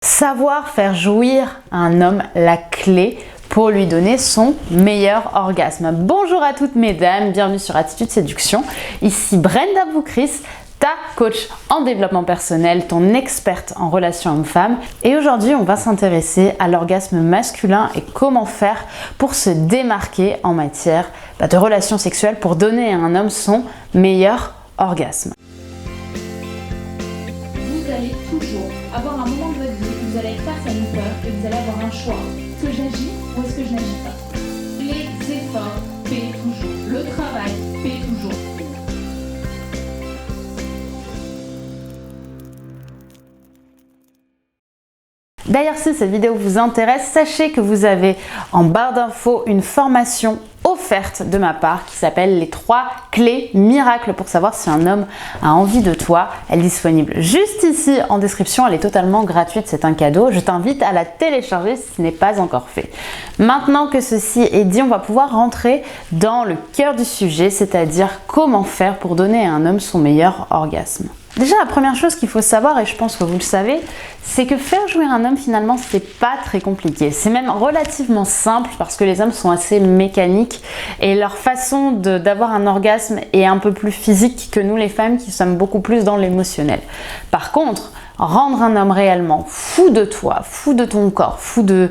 Savoir faire jouir un homme, la clé pour lui donner son meilleur orgasme. Bonjour à toutes mesdames, bienvenue sur Attitude Séduction. Ici Brenda Boukris, ta coach en développement personnel, ton experte en relations hommes-femmes. Et aujourd'hui, on va s'intéresser à l'orgasme masculin et comment faire pour se démarquer en matière de relations sexuelles pour donner à un homme son meilleur orgasme. Vous allez toujours avoir un moment de votre vie où vous allez être face à une peur et vous allez avoir un choix. Est-ce que j'agis ou est-ce que je n'agis pas? Les efforts paient toujours. Le travail paie toujours. D'ailleurs, si cette vidéo vous intéresse, sachez que vous avez en barre d'infos une formation offerte de ma part qui s'appelle les 3 clés miracles pour savoir si un homme a envie de toi. Elle est disponible juste ici en description, elle est totalement gratuite, c'est un cadeau. Je t'invite à la télécharger si ce n'est pas encore fait. Maintenant que ceci est dit, on va pouvoir rentrer dans le cœur du sujet, c'est-à-dire comment faire pour donner à un homme son meilleur orgasme. Déjà, la première chose qu'il faut savoir, et je pense que vous le savez, c'est que faire jouir un homme, finalement, c'est pas très compliqué. C'est même relativement simple parce que les hommes sont assez mécaniques et leur façon d'avoir un orgasme est un peu plus physique que nous, les femmes, qui sommes beaucoup plus dans l'émotionnel. Par contre, rendre un homme réellement fou de toi, fou de ton corps, fou de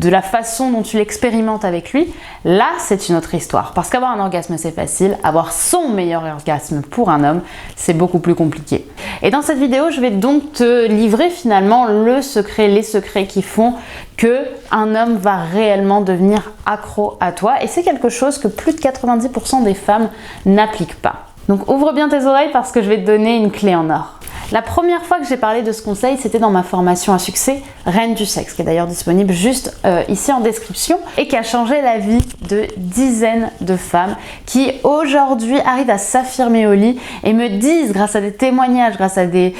la façon dont tu l'expérimentes avec lui, là, c'est une autre histoire. Parce qu'avoir un orgasme, c'est facile. Avoir son meilleur orgasme pour un homme, c'est beaucoup plus compliqué. Et dans cette vidéo, je vais donc te livrer finalement les secrets qui font que un homme va réellement devenir accro à toi. Et c'est quelque chose que plus de 90% des femmes n'appliquent pas. Donc ouvre bien tes oreilles parce que je vais te donner une clé en or. La première fois que j'ai parlé de ce conseil, c'était dans ma formation à succès Reine du sexe, qui est d'ailleurs disponible juste ici en description et qui a changé la vie de dizaines de femmes qui aujourd'hui arrivent à s'affirmer au lit et me disent, grâce à des témoignages, grâce à des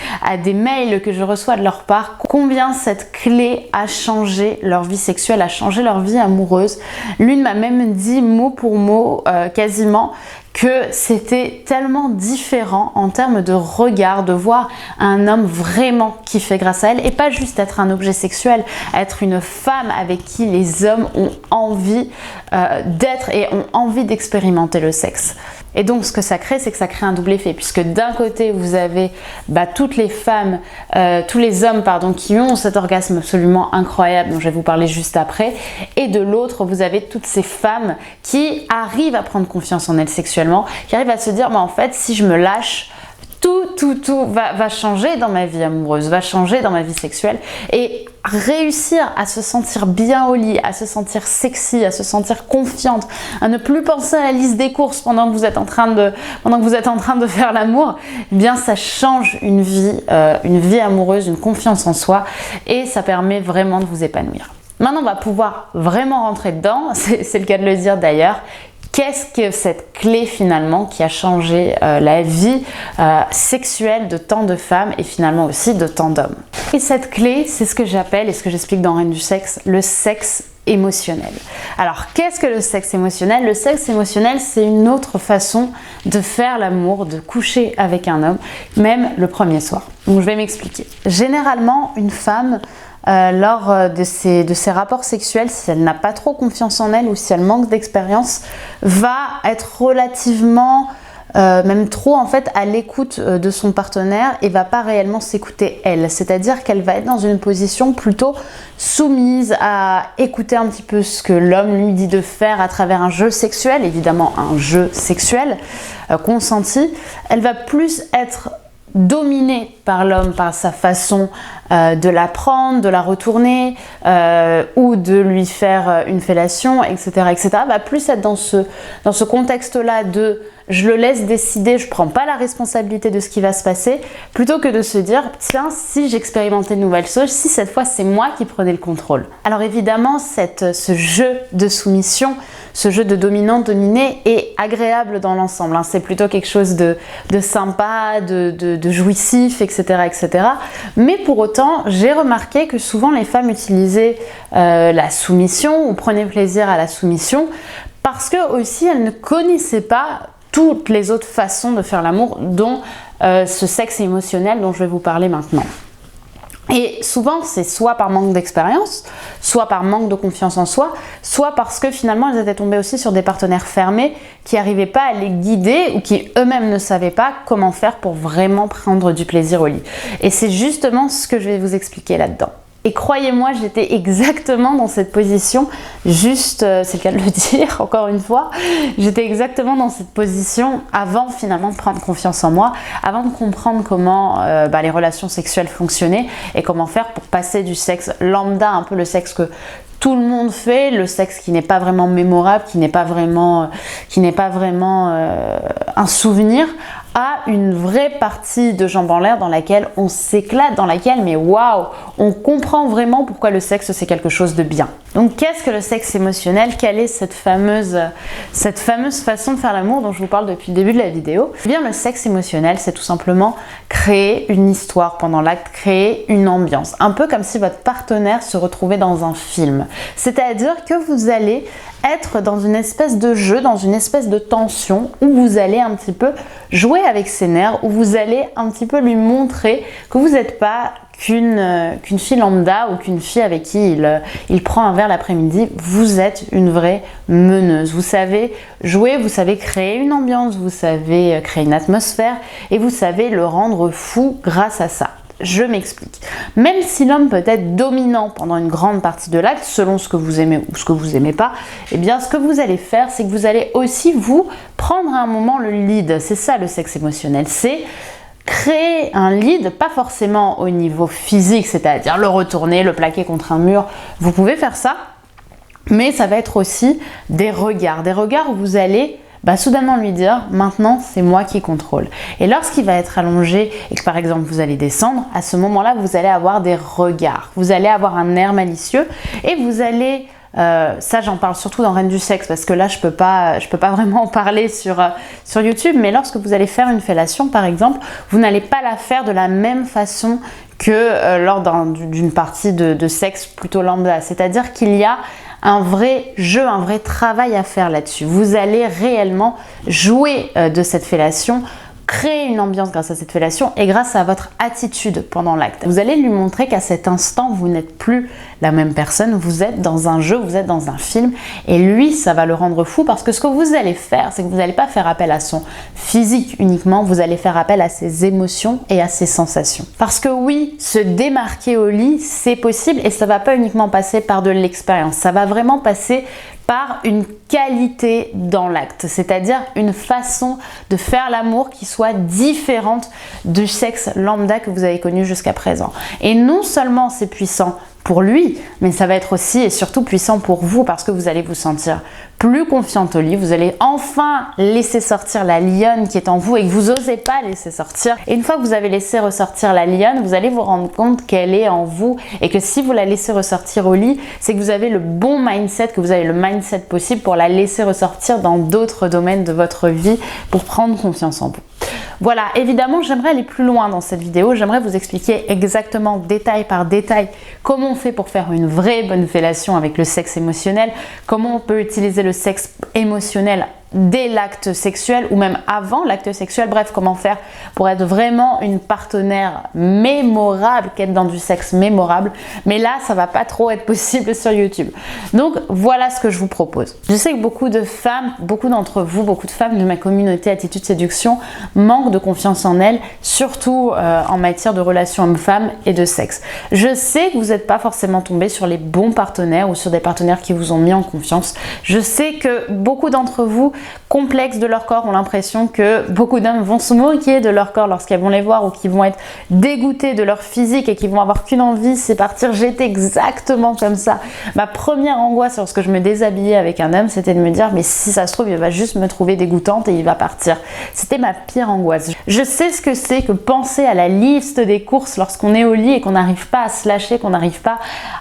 mails que je reçois de leur part, combien cette clé a changé leur vie sexuelle, a changé leur vie amoureuse. L'une m'a même dit mot pour mot, quasiment, que c'était tellement différent en termes de regard, de voir un homme vraiment kiffer grâce à elle et pas juste être un objet sexuel, être une femme avec qui les hommes ont envie d'être et ont envie d'expérimenter le sexe. Et donc ce que ça crée, c'est que ça crée un double effet puisque d'un côté vous avez toutes les femmes, tous les hommes qui ont cet orgasme absolument incroyable dont je vais vous parler juste après, et de l'autre vous avez toutes ces femmes qui arrivent à prendre confiance en elles sexuellement, qui arrivent à se dire en fait si je me lâche, tout va changer dans ma vie amoureuse, va changer dans ma vie sexuelle, et réussir à se sentir bien au lit, à se sentir sexy, à se sentir confiante, à ne plus penser à la liste des courses pendant que vous êtes en train de faire l'amour, eh bien ça change une vie amoureuse, une confiance en soi, et ça permet vraiment de vous épanouir. Maintenant, on va pouvoir vraiment rentrer dedans, c'est le cas de le dire d'ailleurs. Qu'est-ce que cette clé finalement qui a changé la vie sexuelle de tant de femmes et finalement aussi de tant d'hommes? Et cette clé, c'est ce que j'appelle et ce que j'explique dans Reine du sexe, le sexe émotionnel. Alors, qu'est-ce que le sexe émotionnel? Le sexe émotionnel, c'est une autre façon de faire l'amour, de coucher avec un homme, même le premier soir. Donc, je vais m'expliquer. Généralement, une femme, lors de ses rapports sexuels, si elle n'a pas trop confiance en elle ou si elle manque d'expérience, va être relativement, même trop en fait, à l'écoute de son partenaire et va pas réellement s'écouter elle. C'est-à-dire qu'elle va être dans une position plutôt soumise à écouter un petit peu ce que l'homme lui dit de faire à travers un jeu sexuel, évidemment un jeu sexuel consenti. Elle va plus être dominée par l'homme, par sa façon de la prendre, de la retourner ou de lui faire une fellation, etc., etc. Va plus être dans ce contexte-là de je le laisse décider, je prends pas la responsabilité de ce qui va se passer, plutôt que de se dire tiens, si j'expérimentais une nouvelle chose, si cette fois c'est moi qui prenais le contrôle. Alors évidemment, ce jeu de soumission, ce jeu de dominant-dominé est agréable dans l'ensemble, hein. C'est plutôt quelque chose de sympa, de jouissif, etc., etc. Mais pour autant, j'ai remarqué que souvent les femmes utilisaient la soumission ou prenaient plaisir à la soumission parce que aussi elles ne connaissaient pas toutes les autres façons de faire l'amour, dont ce sexe émotionnel dont je vais vous parler maintenant. Et souvent, c'est soit par manque d'expérience, soit par manque de confiance en soi, soit parce que finalement, elles étaient tombées aussi sur des partenaires fermés qui n'arrivaient pas à les guider ou qui eux-mêmes ne savaient pas comment faire pour vraiment prendre du plaisir au lit. Et c'est justement ce que je vais vous expliquer là-dedans. Et croyez-moi, j'étais exactement dans cette position, juste, c'est le cas de le dire, encore une fois, j'étais exactement dans cette position avant finalement de prendre confiance en moi, avant de comprendre comment les relations sexuelles fonctionnaient et comment faire pour passer du sexe lambda, un peu le sexe que tout le monde fait, le sexe qui n'est pas vraiment mémorable, qui n'est pas vraiment un souvenir, à une vraie partie de jambes en l'air dans laquelle on s'éclate, dans laquelle, mais waouh, on comprend vraiment pourquoi le sexe c'est quelque chose de bien. Donc qu'est-ce que le sexe émotionnel? Quelle est cette fameuse façon de faire l'amour dont je vous parle depuis le début de la vidéo? Eh bien, le sexe émotionnel, c'est tout simplement créer une histoire pendant l'acte, créer une ambiance. Un peu comme si votre partenaire se retrouvait dans un film. C'est-à-dire que vous allez être dans une espèce de jeu, dans une espèce de tension où vous allez un petit peu jouer avec ses nerfs, où vous allez un petit peu lui montrer que vous n'êtes pas qu'une fille lambda ou qu'une fille avec qui il prend un verre l'après-midi. Vous êtes une vraie meneuse. Vous savez jouer, vous savez créer une ambiance, vous savez créer une atmosphère et vous savez le rendre fou grâce à ça. Je m'explique. Même si l'homme peut être dominant pendant une grande partie de l'acte, selon ce que vous aimez ou ce que vous aimez pas, eh bien ce que vous allez faire, c'est que vous allez aussi vous prendre à un moment le lead. C'est ça le sexe émotionnel. C'est créer un lead, pas forcément au niveau physique, c'est-à-dire le retourner, le plaquer contre un mur. Vous pouvez faire ça, mais ça va être aussi des regards où vous allez soudainement lui dire « maintenant c'est moi qui contrôle ». Et lorsqu'il va être allongé et que par exemple vous allez descendre, à ce moment-là vous allez avoir des regards, vous allez avoir un air malicieux et vous allez... ça j'en parle surtout dans Reine du sexe parce que là je peux pas vraiment en parler sur YouTube, mais lorsque vous allez faire une fellation par exemple, vous n'allez pas la faire de la même façon que lors d'une partie de sexe plutôt lambda, c'est-à-dire qu'il y a un vrai jeu, un vrai travail à faire là-dessus. Vous allez réellement jouer de cette fellation, créer une ambiance grâce à cette fellation et grâce à votre attitude pendant l'acte. Vous allez lui montrer qu'à cet instant, vous n'êtes plus la même personne, vous êtes dans un jeu, vous êtes dans un film et lui, ça va le rendre fou parce que ce que vous allez faire, c'est que vous n'allez pas faire appel à son physique uniquement, vous allez faire appel à ses émotions et à ses sensations. Parce que oui, se démarquer au lit, c'est possible et ça va pas uniquement passer par de l'expérience, ça va vraiment passer par une qualité dans l'acte, c'est-à-dire une façon de faire l'amour qui soit différente du sexe lambda que vous avez connu jusqu'à présent. Et non seulement c'est puissant pour lui, mais ça va être aussi et surtout puissant pour vous parce que vous allez vous sentir plus confiante au lit, vous allez enfin laisser sortir la lionne qui est en vous et que vous n'osez pas laisser sortir. Et une fois que vous avez laissé ressortir la lionne, vous allez vous rendre compte qu'elle est en vous et que si vous la laissez ressortir au lit, c'est que vous avez le bon mindset, que vous avez le mindset possible pour la laisser ressortir dans d'autres domaines de votre vie pour prendre confiance en vous. Voilà, évidemment, j'aimerais aller plus loin dans cette vidéo. J'aimerais vous expliquer exactement, détail par détail, comment on fait pour faire une vraie bonne fellation avec le sexe émotionnel, comment on peut utiliser le sexe émotionnel dès l'acte sexuel ou même avant l'acte sexuel, bref, comment faire pour être vraiment une partenaire mémorable, qu'être dans du sexe mémorable, mais là ça va pas trop être possible sur YouTube. Donc voilà ce que je vous propose. Je sais que beaucoup de femmes, beaucoup d'entre vous, beaucoup de femmes de ma communauté Attitude Séduction manquent de confiance en elles, surtout en matière de relations hommes-femmes et de sexe. Je sais que vous n'êtes pas forcément tombé sur les bons partenaires ou sur des partenaires qui vous ont mis en confiance. Je sais que beaucoup d'entre vous complexes de leur corps ont l'impression que beaucoup d'hommes vont se moquer de leur corps lorsqu'elles vont les voir ou qu'ils vont être dégoûtés de leur physique et qu'ils vont avoir qu'une envie, c'est partir. J'étais exactement comme ça. Ma première angoisse lorsque je me déshabillais avec un homme, c'était de me dire mais si ça se trouve il va juste me trouver dégoûtante et il va partir. C'était ma pire angoisse. Je sais ce que c'est que penser à la liste des courses lorsqu'on est au lit et qu'on n'arrive pas à se lâcher, qu'on n'arrive pas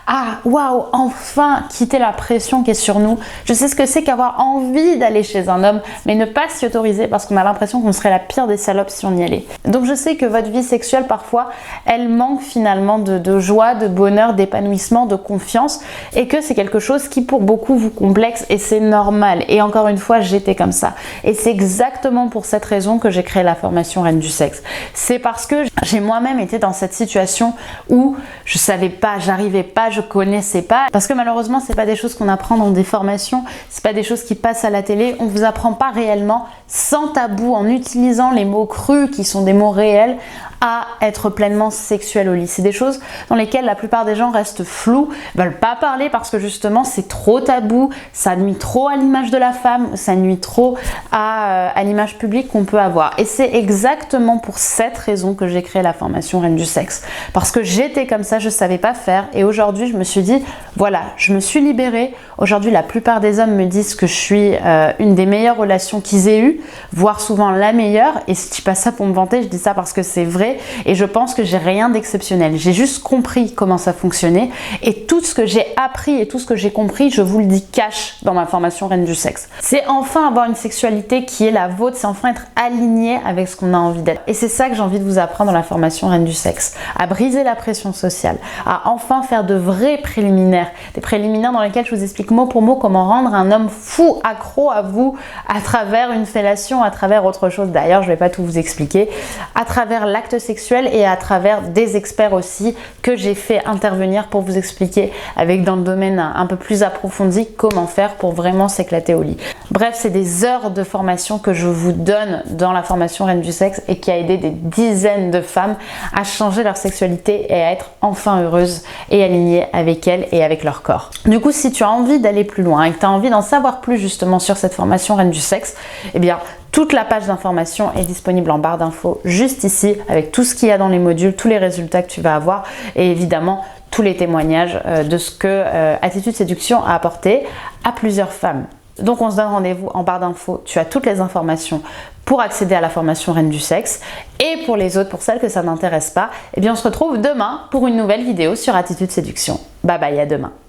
à waouh, enfin quitter la pression qui est sur nous. Je sais ce que c'est qu'avoir envie d'aller chez chez un homme, mais ne pas s'y autoriser parce qu'on a l'impression qu'on serait la pire des salopes si on y allait. Donc je sais que votre vie sexuelle parfois, elle manque finalement de joie, de bonheur, d'épanouissement, de confiance, et que c'est quelque chose qui pour beaucoup vous complexe, et c'est normal. Et encore une fois, j'étais comme ça. Et c'est exactement pour cette raison que j'ai créé la formation Reine du Sexe. C'est parce que j'ai moi-même été dans cette situation où je savais pas, j'arrivais pas, je connaissais pas. Parce que malheureusement, c'est pas des choses qu'on apprend dans des formations, c'est pas des choses qui passent à la télé. On vous apprend pas réellement, sans tabou, en utilisant les mots crus qui sont des mots réels, à être pleinement sexuel au lit. C'est des choses dans lesquelles la plupart des gens restent flous, veulent pas parler parce que justement c'est trop tabou, ça nuit trop à l'image de la femme, ça nuit trop à l'image publique qu'on peut avoir. Et c'est exactement pour cette raison que j'ai créé la formation Reine du Sexe. Parce que j'étais comme ça, je savais pas faire, et aujourd'hui je me suis dit, voilà, je me suis libérée. Aujourd'hui la plupart des hommes me disent que je suis une des meilleures relations qu'ils aient eues, voire souvent la meilleure, et je dis pas ça pour me vanter, je dis ça parce que c'est vrai. Et je pense que j'ai rien d'exceptionnel. J'ai juste compris comment ça fonctionnait, et tout ce que j'ai appris et tout ce que j'ai compris, je vous le dis cash dans ma formation Reine du Sexe. C'est enfin avoir une sexualité qui est la vôtre, c'est enfin être aligné avec ce qu'on a envie d'être. Et c'est ça que j'ai envie de vous apprendre dans la formation Reine du Sexe, à briser la pression sociale, à enfin faire de vrais préliminaires, des préliminaires dans lesquels je vous explique mot pour mot comment rendre un homme fou, accro à vous, à travers une fellation, à travers autre chose. D'ailleurs, je vais pas tout vous expliquer, à travers l'acte sexuel et à travers des experts aussi que j'ai fait intervenir pour vous expliquer avec dans le domaine un peu plus approfondi comment faire pour vraiment s'éclater au lit. Bref, c'est des heures de formation que je vous donne dans la formation Reine du Sexe et qui a aidé des dizaines de femmes à changer leur sexualité et à être enfin heureuses et alignées avec elles et avec leur corps. Du coup, si tu as envie d'aller plus loin et que tu as envie d'en savoir plus justement sur cette formation Reine du Sexe, eh bien toute la page d'information est disponible en barre d'infos juste ici, avec tout ce qu'il y a dans les modules, tous les résultats que tu vas avoir, et évidemment tous les témoignages de ce que Attitude Séduction a apporté à plusieurs femmes. Donc on se donne rendez-vous en barre d'infos, tu as toutes les informations pour accéder à la formation Reine du Sexe. Et pour les autres, pour celles que ça n'intéresse pas, eh bien on se retrouve demain pour une nouvelle vidéo sur Attitude Séduction. Bye bye, à demain.